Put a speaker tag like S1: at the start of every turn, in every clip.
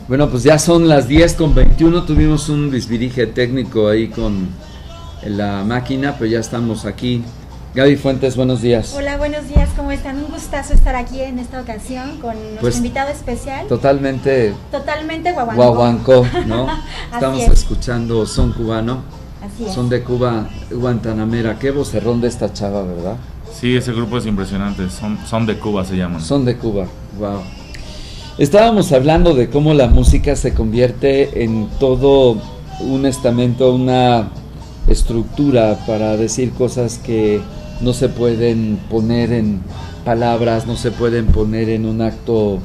S1: Bueno, pues ya son las 10:21, tuvimos un desvirige técnico ahí con la máquina, pero ya estamos aquí. Gaby Fuentes, buenos días.
S2: Hola, buenos días, ¿cómo están? Un gustazo estar aquí en esta ocasión con nuestro invitado especial.
S1: Totalmente
S2: guaguancó,
S1: ¿no? Estamos escuchando son cubano,
S2: así es.
S1: Son de Cuba, Guantanamera. Qué vocerrón de esta chava, ¿verdad?
S3: Sí, ese grupo es impresionante, son de Cuba se llaman.
S1: Son de Cuba, wow. Estábamos hablando de cómo la música se convierte en todo un estamento, una estructura para decir cosas que no se pueden poner en palabras, no se pueden poner en un acto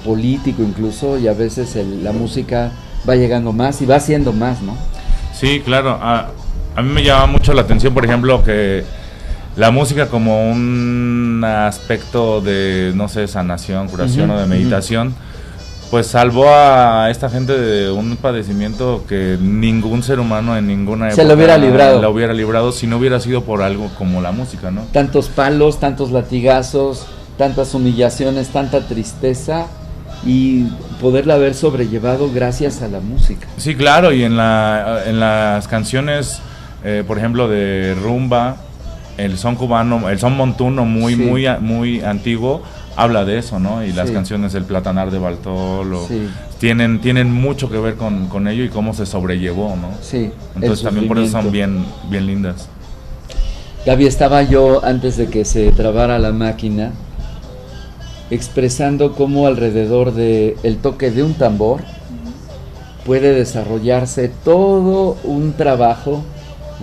S1: político incluso, y a veces la música va llegando más y va haciendo más, ¿no?
S3: Sí, claro. A mí me llama mucho la atención, por ejemplo, que la música como un aspecto de, no sé, sanación, curación o de meditación, pues salvó a esta gente de un padecimiento que ningún ser humano en ninguna época
S1: se lo hubiera librado.
S3: La hubiera librado si no hubiera sido por algo como la música, ¿no?
S1: Tantos palos, tantos latigazos, tantas humillaciones, tanta tristeza, y poderla haber sobrellevado gracias a la música.
S3: Sí, claro, y en las canciones, por ejemplo, de rumba, el son cubano, el son montuno muy antiguo, habla de eso, ¿no? Y las canciones El Platanar de Bartolo tienen mucho que ver con ello y cómo se sobrellevó, ¿no?
S1: Sí.
S3: Entonces también por eso son bien lindas.
S1: Gaby, estaba yo antes de que se trabara la máquina expresando cómo alrededor de el toque de un tambor puede desarrollarse todo un trabajo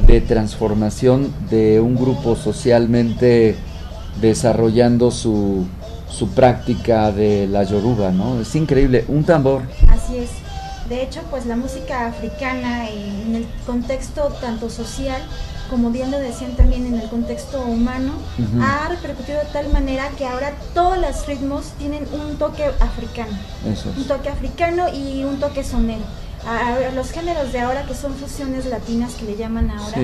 S1: de transformación de un grupo socialmente desarrollando su práctica de la yoruba, ¿no? Es increíble, un tambor.
S2: Así es. De hecho, pues la música africana en el contexto tanto social como bien lo decían también en el contexto humano, ha repercutido de tal manera que ahora todos los ritmos tienen un toque africano. Un toque africano y un toque sonero. Los géneros de ahora, que son fusiones latinas que le llaman ahora,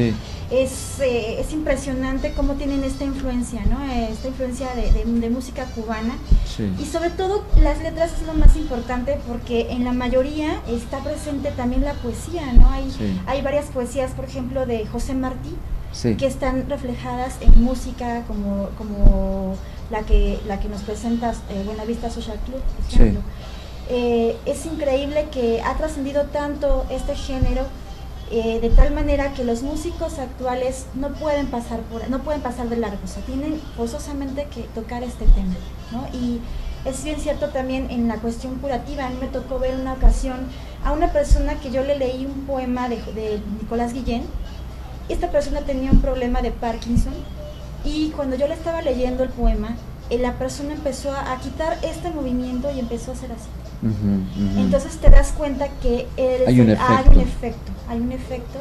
S2: es impresionante cómo tienen esta influencia, ¿no? Esta influencia de música cubana. Y sobre todo las letras es lo más importante, porque en la mayoría está presente también la poesía, ¿no? Hay varias poesías, por ejemplo, de José Martí, que están reflejadas en música, como la que nos presenta Buenavista Social Club, por ejemplo. Es increíble que ha trascendido tanto este género, de tal manera que los músicos actuales no pueden pasar de largo, o sea, tienen forzosamente que tocar este tema, ¿no? Y es bien cierto también en la cuestión curativa. A mí me tocó ver una ocasión a una persona que yo le leí un poema de Nicolás Guillén. Esta persona tenía un problema de Parkinson, y cuando yo le estaba leyendo el poema, la persona empezó a quitar este movimiento y empezó a hacer así. Entonces te das cuenta que hay un efecto,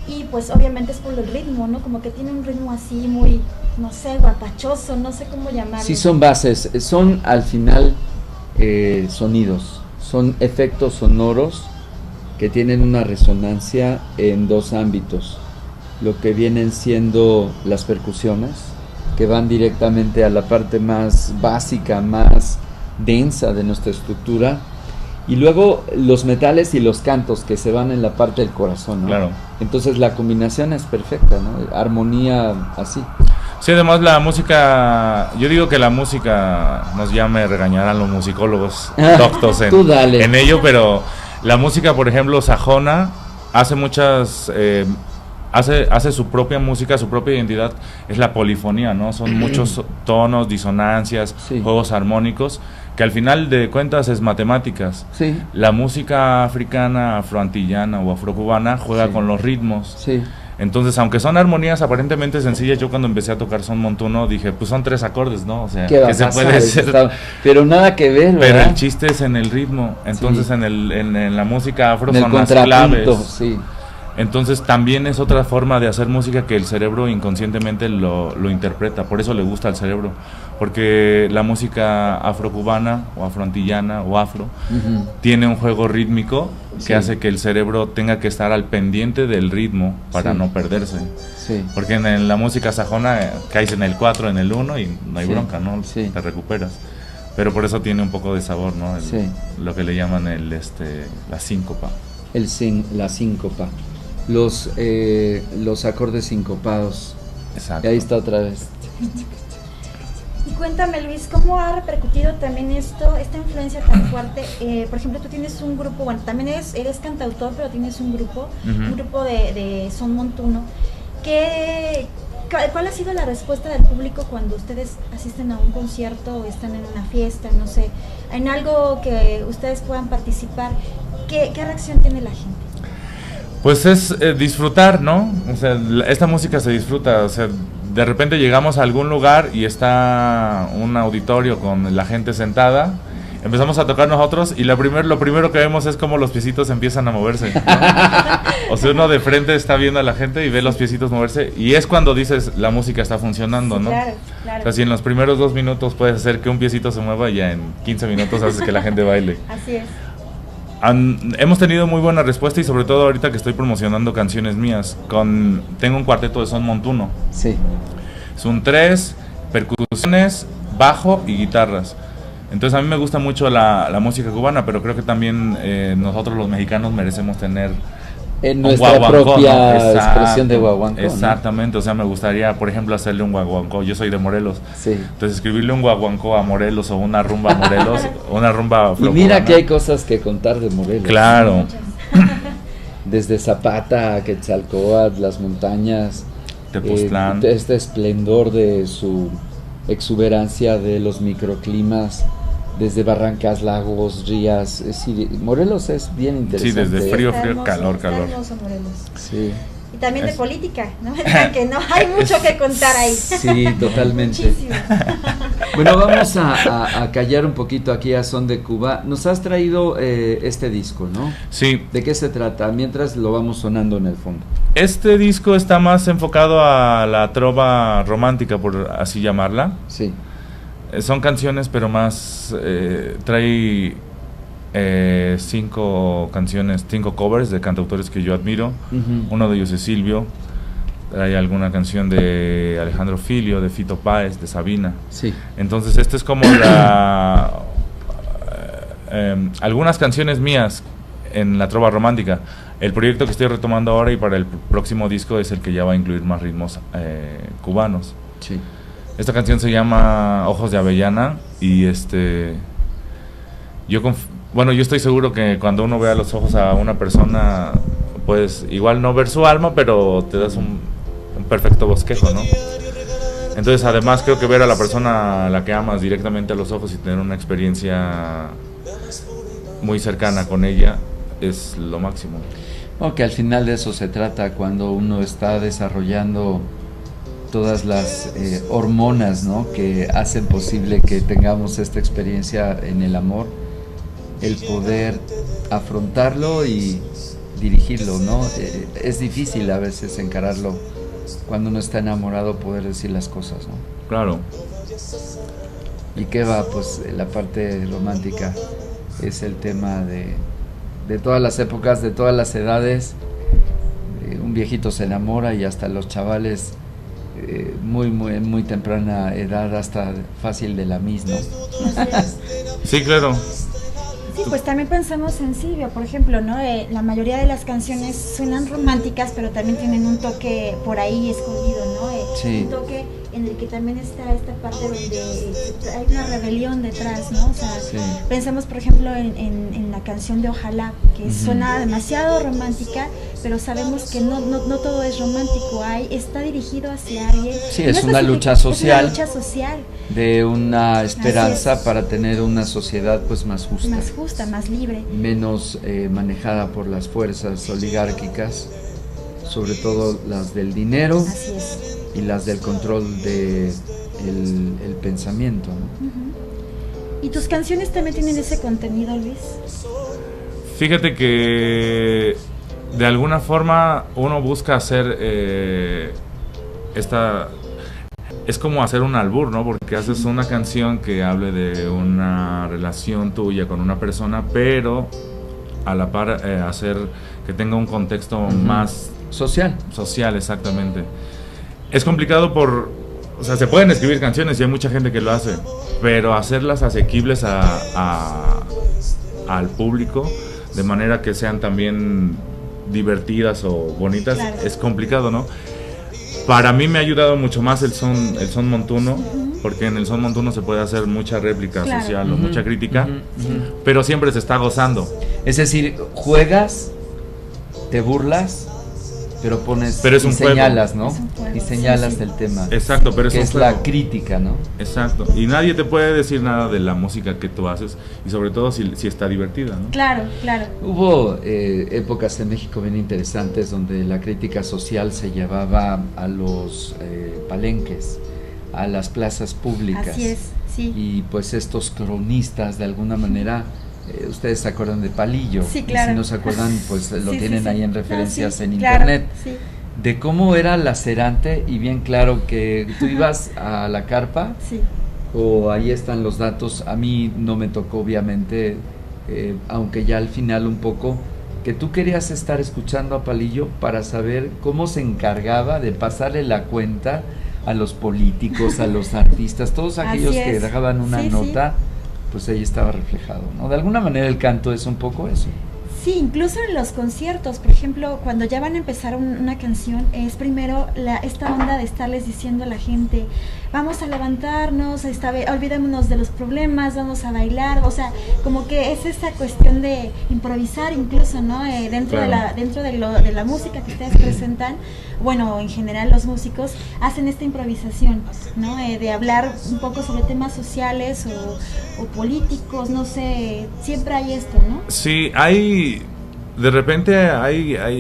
S2: y pues obviamente es por el ritmo, ¿no? Como que tiene un ritmo así muy, no sé, guapachoso, no sé cómo llamarlo.
S1: Sí, son bases, son al final sonidos, son efectos sonoros que tienen una resonancia en dos ámbitos: lo que vienen siendo las percusiones, que van directamente a la parte más básica, más densa de nuestra estructura, y luego los metales y los cantos que se van en la parte del corazón, ¿no?
S3: Claro.
S1: Entonces la combinación es perfecta, ¿no? Armonía así.
S3: Sí, además la música, yo digo que la música, ya me regañarán los musicólogos doctos en ello, pero la música, por ejemplo, sajona, hace muchas... Hace su propia música, su propia identidad, es la polifonía, ¿no? Son muchos tonos, disonancias, juegos armónicos, que al final de cuentas es matemáticas. La música africana, afroantillana o afrocubana juega con los ritmos. Entonces, aunque son armonías aparentemente sencillas, yo cuando empecé a tocar son montuno dije, pues son 3 acordes, ¿no? O sea, que se puede hacer.
S1: Pero nada que ver, ¿verdad?
S3: Pero el chiste es en el ritmo. Entonces, en la música afro son las claves. Entonces también es otra forma de hacer música que el cerebro inconscientemente lo interpreta. Por eso le gusta al cerebro, porque la música afrocubana o afroantillana o afro tiene un juego rítmico que hace que el cerebro tenga que estar al pendiente del ritmo para no perderse. Porque en la música sajona caes en el 4, en el 1 y no hay bronca, ¿no? Te recuperas. pero por eso tiene un poco de sabor, ¿no?
S1: Sí.
S3: Lo que le llaman la síncopa.
S1: La síncopa. Los acordes sincopados.
S3: Exacto.
S1: Y ahí está otra vez.
S2: Y cuéntame, Luis, ¿cómo ha repercutido también esta influencia tan fuerte? Por ejemplo, tú tienes un grupo, bueno, también eres cantautor, pero tienes un grupo de son montuno. ¿Cuál ha sido la respuesta del público cuando ustedes asisten a un concierto o están en una fiesta, no sé, en algo que ustedes puedan participar? ¿Qué reacción tiene la gente?
S3: Pues es disfrutar, ¿no? O sea, esta música se disfruta, o sea, de repente llegamos a algún lugar y está un auditorio con la gente sentada, empezamos a tocar nosotros y lo primero que vemos es cómo los piecitos empiezan a moverse, ¿no? O sea, uno de frente está viendo a la gente y ve los piecitos moverse y es cuando dices la música está funcionando, ¿no?
S2: Claro, claro.
S3: O sea, si en los primeros 2 minutos puedes hacer que un piecito se mueva, ya en 15 minutos haces que la gente baile.
S2: Así es.
S3: Hemos tenido muy buena respuesta y sobre todo ahorita que estoy promocionando canciones mías. Tengo un cuarteto de son montuno.
S1: Sí.
S3: Son 3 percusiones, bajo y guitarras. Entonces a mí me gusta mucho la música cubana, pero creo que también nosotros los mexicanos merecemos tener
S1: en nuestra propia expresión de guaguancó.
S3: Exactamente, ¿no? O sea, me gustaría, por ejemplo, hacerle un guaguancó. Yo soy de Morelos.
S1: Sí.
S3: Entonces, escribirle un guaguancó a Morelos o una rumba a Morelos, una rumba
S1: afrocubana. Y mira que hay cosas que contar de Morelos.
S3: Claro.
S1: Desde Zapata, Quetzalcóatl, las montañas,
S3: Tepoztlán.
S1: Este esplendor de su exuberancia, de los microclimas, desde barrancas, lagos, rías. Es decir, Morelos es bien interesante.
S3: Sí, desde frío,
S2: hermoso,
S3: calor.
S2: Hermoso Morelos.
S1: Sí.
S2: Y también de política, ¿no? Que no hay mucho que contar ahí.
S1: Sí, totalmente.
S2: Muchísimo.
S1: Bueno, vamos a callar un poquito aquí a Son de Cuba. Nos has traído este disco, ¿no?
S3: Sí.
S1: ¿De qué se trata? Mientras lo vamos sonando en el fondo.
S3: Este disco está más enfocado a la trova romántica, por así llamarla.
S1: Sí.
S3: Son canciones, pero más trae 5 canciones, 5 covers de cantautores que yo admiro. Uno de ellos es Silvio. Hay alguna canción de Alejandro Filio, de Fito Páez, de Sabina.
S1: Sí.
S3: Entonces este es como algunas canciones mías en la trova romántica. El proyecto que estoy retomando ahora y para el próximo disco es el que ya va a incluir más ritmos cubanos.
S1: Sí.
S3: Esta canción se llama Ojos de Avellana y yo estoy seguro que cuando uno ve a los ojos a una persona, pues igual no ver su alma, pero te das un perfecto bosquejo, ¿no? Entonces además creo que ver a la persona a la que amas directamente a los ojos y tener una experiencia muy cercana con ella es lo máximo.
S1: Que al final de eso se trata cuando uno está desarrollando todas las hormonas, ¿no?, que hacen posible que tengamos esta experiencia en el amor, el poder afrontarlo y dirigirlo, ¿no? Es difícil a veces encararlo cuando uno está enamorado, poder decir las cosas, ¿no?
S3: Claro.
S1: ¿Y qué va? Pues la parte romántica es el tema de todas las épocas, de todas las edades. Un viejito se enamora y hasta los chavales muy temprana edad, hasta fácil de la misma.
S3: Sí, claro.
S2: Sí, pues también pensamos en Silvio, por ejemplo, ¿no? La mayoría de las canciones suenan románticas, pero también tienen un toque por ahí escondido, ¿no?
S1: Sí.
S2: Un toque en el que también está esta parte donde hay una rebelión detrás, ¿no? O sea, sí. Pensemos, por ejemplo, en la canción de Ojalá, que suena demasiado romántica, pero sabemos que no todo es romántico, está dirigido hacia alguien.
S1: Sí, es una lucha social.
S2: Es una lucha social.
S1: De una esperanza para tener una sociedad pues más justa.
S2: Más justa, más libre.
S1: Menos manejada por las fuerzas oligárquicas, sobre todo las del dinero.
S2: Así es.
S1: Y las del control de el pensamiento, ¿no?
S2: ¿Y tus canciones también tienen ese contenido, Luis?
S3: Fíjate que de alguna forma uno busca hacer es como hacer un albur, ¿no? Porque haces una canción que hable de una relación tuya con una persona, pero a la par hacer que tenga un contexto más
S1: social,
S3: exactamente. Es complicado o sea, se pueden escribir canciones y hay mucha gente que lo hace, pero hacerlas asequibles al público, de manera que sean también divertidas o bonitas, claro. Es complicado, ¿no? Para mí me ha ayudado mucho más el son montuno, porque en el son montuno se puede hacer mucha réplica social o mucha crítica, pero siempre se está gozando.
S1: Es decir, juegas, te burlas, pero pones
S3: y
S1: señalas, ¿no? Y señalas el tema.
S3: Exacto, pero
S1: que es la crítica, ¿no?
S3: Exacto. Y nadie te puede decir nada de la música que tú haces, y sobre todo si está divertida, ¿no?
S2: Claro, claro.
S1: Hubo épocas en México bien interesantes donde la crítica social se llevaba a los palenques, a las plazas públicas.
S2: Así es, sí.
S1: Y pues estos cronistas, de alguna manera, ustedes se acuerdan de Palillo.
S2: Sí, claro.
S1: Y si no se acuerdan, pues lo tienen ahí en referencias en
S2: claro,
S1: internet.
S2: Sí.
S1: De cómo era lacerante y bien claro que tú ibas a la carpa, o ahí están los datos. A mí no me tocó, obviamente, aunque ya al final un poco, que tú querías estar escuchando a Palillo para saber cómo se encargaba de pasarle la cuenta a los políticos, a los artistas, todos aquellos que dejaban una nota. Pues ahí estaba reflejado, ¿no? De alguna manera el canto es un poco eso.
S2: Sí, incluso en los conciertos, por ejemplo, cuando ya van a empezar una canción, es primero esta onda de estarles diciendo a la gente, vamos a levantarnos, olvidémonos de los problemas, vamos a bailar, o sea, como que es esa cuestión de improvisar incluso, ¿no? Dentro de la música que ustedes presentan, bueno, en general los músicos hacen esta improvisación, ¿no? De hablar un poco sobre temas sociales o políticos, no sé, siempre hay esto, ¿no?
S3: Sí, de repente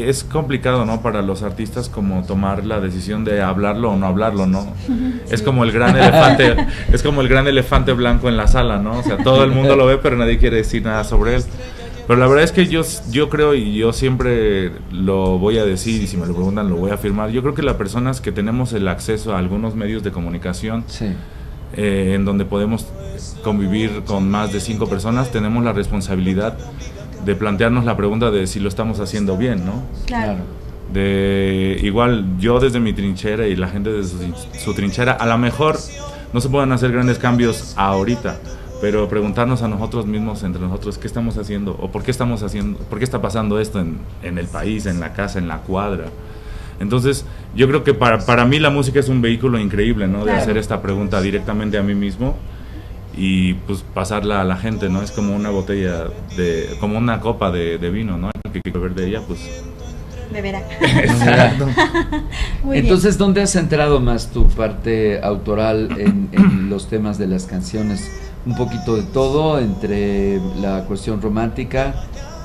S3: es complicado, ¿no? Para los artistas como tomar la decisión de hablarlo o no hablarlo, ¿no? Sí. Es como el gran elefante blanco en la sala, ¿no? O sea, todo el mundo lo ve, pero nadie quiere decir nada sobre él. Pero la verdad es que yo creo, y yo siempre lo voy a decir, y si me lo preguntan lo voy a afirmar, yo creo que las personas que tenemos el acceso a algunos medios de comunicación, en donde podemos convivir con más de 5 personas, tenemos la responsabilidad de plantearnos la pregunta de si lo estamos haciendo bien, ¿no?
S2: Claro.
S3: Igual yo desde mi trinchera y la gente desde su trinchera, a lo mejor no se pueden hacer grandes cambios ahorita, pero preguntarnos a nosotros mismos, entre nosotros, qué estamos haciendo o por qué está pasando esto en el país, en la casa, en la cuadra. Entonces yo creo que para mí la música es un vehículo increíble, ¿no? De hacer esta pregunta directamente a mí mismo y pues pasarla a la gente, ¿no? Es como una botella como una copa de vino, ¿no? El que quiere beber de ella, pues
S2: beberá.
S3: Exacto.
S1: Entonces, ¿dónde has centrado más tu parte autoral en los temas de las canciones? Un poquito de todo, entre la cuestión romántica,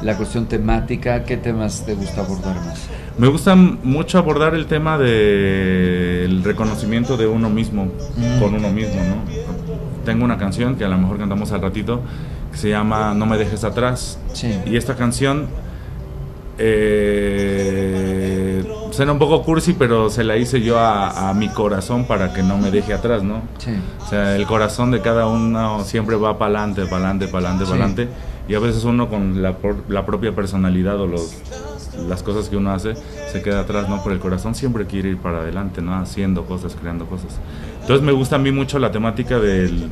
S1: la cuestión temática. ¿Qué temas te gusta abordar más?
S3: Me gusta mucho abordar el tema del reconocimiento de uno mismo, con uno mismo, ¿no? Tengo una canción que a lo mejor cantamos al ratito, que se llama No me dejes atrás.
S1: Sí.
S3: Y esta canción suena un poco cursi, pero se la hice yo a mi corazón para que no me deje atrás, ¿no?
S1: Sí.
S3: O sea, el corazón de cada uno siempre va para adelante, y a veces uno con la propia personalidad o las cosas que uno hace se queda atrás, ¿no? Pero el corazón siempre quiere ir para adelante, ¿no? Haciendo cosas, creando cosas. Entonces me gusta a mí mucho la temática del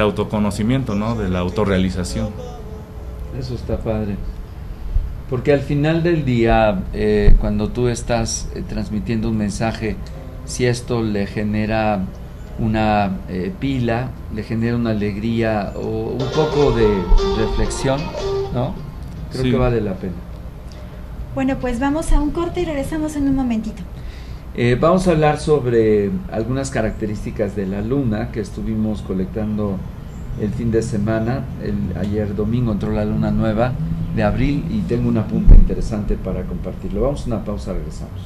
S3: autoconocimiento, ¿no? De la autorrealización.
S1: Eso está padre. Porque al final del día, cuando tú estás transmitiendo un mensaje, si esto le genera una pila, le genera una alegría o un poco de reflexión, ¿no? Creo que vale la pena.
S2: Bueno, pues vamos a un corte y regresamos en un momentito.
S1: Vamos a hablar sobre algunas características de la luna que estuvimos colectando el fin de semana. Ayer domingo entró la luna nueva de abril y tengo un apunte interesante para compartirlo. Vamos a una pausa, regresamos.